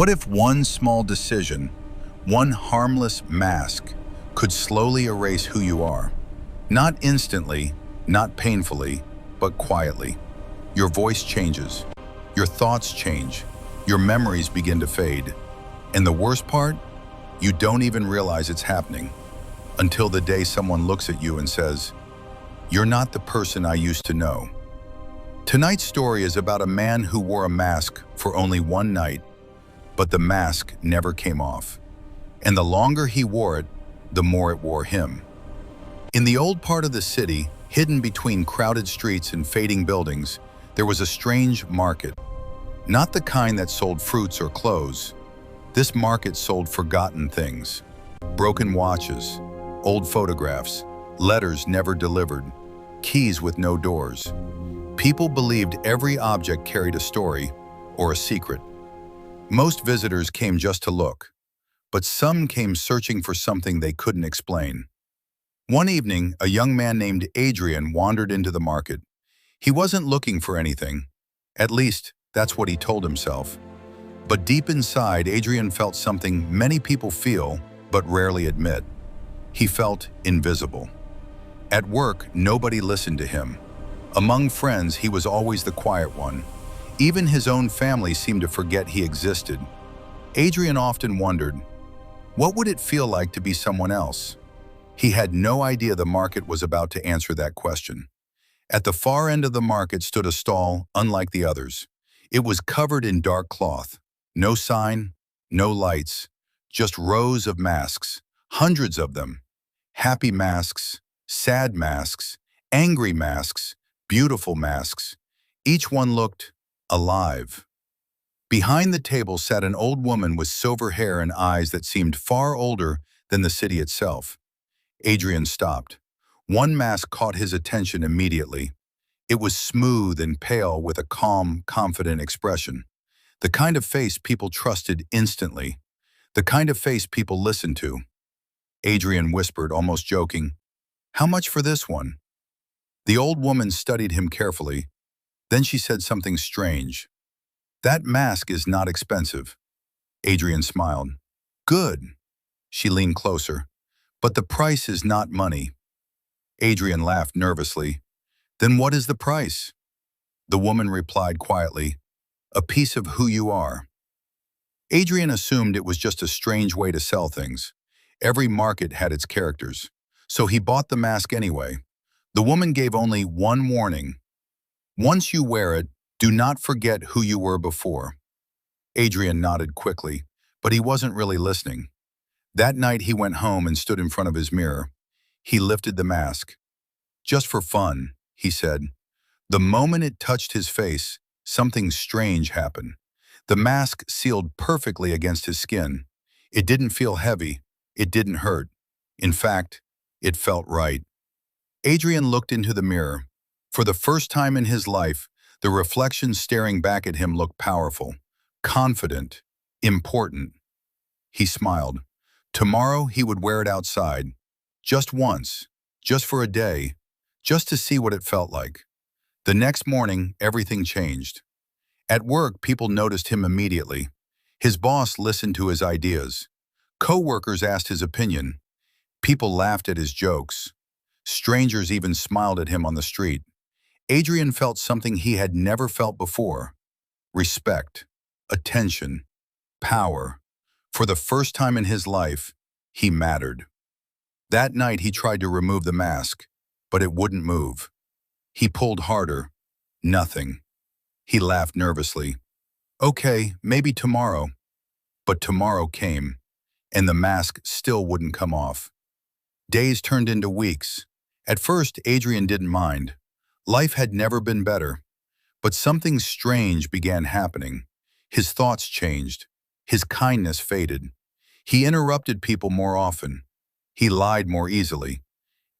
What if one small decision, one harmless mask, could slowly erase who you are? Not instantly, not painfully, but quietly. Your voice changes, your thoughts change, your memories begin to fade. And the worst part? You don't even realize it's happening until the day someone looks at you and says, "You're not the person I used to know." Tonight's story is about a man who wore a mask for only one night, but the mask never came off. And the longer he wore it, the more it wore him. In the old part of the city, hidden between crowded streets and fading buildings, there was a strange market. Not the kind that sold fruits or clothes. This market sold forgotten things. Broken watches, old photographs, letters never delivered, keys with no doors. People believed every object carried a story or a secret. Most visitors came just to look, but some came searching for something they couldn't explain. One evening, a young man named Adrian wandered into the market. He wasn't looking for anything. At least, that's what he told himself. But deep inside, Adrian felt something many people feel, but rarely admit. He felt invisible. At work, nobody listened to him. Among friends, he was always the quiet one. Even his own family seemed to forget he existed. Adrian often wondered, what would it feel like to be someone else? He had no idea the market was about to answer that question. At the far end of the market stood a stall unlike the others. It was covered in dark cloth. No sign, no lights, just rows of masks, hundreds of them. Happy masks, sad masks, angry masks, beautiful masks. Each one looked alive. Behind the table sat an old woman with silver hair and eyes that seemed far older than the city itself. Adrian stopped. One mask caught his attention immediately. It was smooth and pale with a calm, confident expression. The kind of face people trusted instantly. The kind of face people listened to. Adrian whispered, almost joking, "How much for this one?" The old woman studied him carefully. Then she said something strange. "That mask is not expensive." Adrian smiled. "Good." She leaned closer. "But the price is not money." Adrian laughed nervously. "Then what is the price?" The woman replied quietly, "A piece of who you are." Adrian assumed it was just a strange way to sell things. Every market had its characters. So he bought the mask anyway. The woman gave only one warning. Once you wear it, do not forget who you were before. Adrian nodded quickly, but he wasn't really listening. That night he went home and stood in front of his mirror. He lifted the mask. "Just for fun," he said. The moment it touched his face, something strange happened. The mask sealed perfectly against his skin. It didn't feel heavy. It didn't hurt. In fact, it felt right. Adrian looked into the mirror. For the first time in his life, the reflection staring back at him looked powerful, confident, important. He smiled. Tomorrow he would wear it outside. Just once, just for a day, just to see what it felt like. The next morning, everything changed. At work, people noticed him immediately. His boss listened to his ideas. Co-workers asked his opinion. People laughed at his jokes. Strangers even smiled at him on the street. Adrian felt something he had never felt before. Respect, attention, power. For the first time in his life, he mattered. That night he tried to remove the mask, but it wouldn't move. He pulled harder. Nothing. He laughed nervously. Okay, maybe tomorrow. But tomorrow came, and the mask still wouldn't come off. Days turned into weeks. At first, Adrian didn't mind. Life had never been better. But something strange began happening. His thoughts changed. His kindness faded. He interrupted people more often. He lied more easily.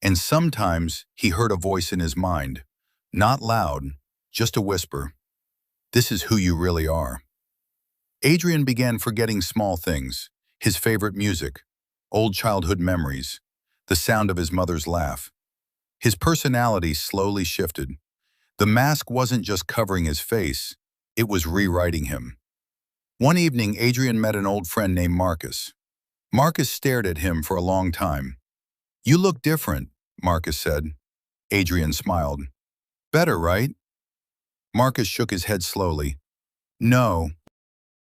And sometimes he heard a voice in his mind. Not loud, just a whisper. "This is who you really are." Adrian began forgetting small things. His favorite music, old childhood memories, the sound of his mother's laugh. His personality slowly shifted. The mask wasn't just covering his face, it was rewriting him. One evening, Adrian met an old friend named Marcus. Marcus stared at him for a long time. "You look different," Marcus said. Adrian smiled. "Better, right?" Marcus shook his head slowly. "No,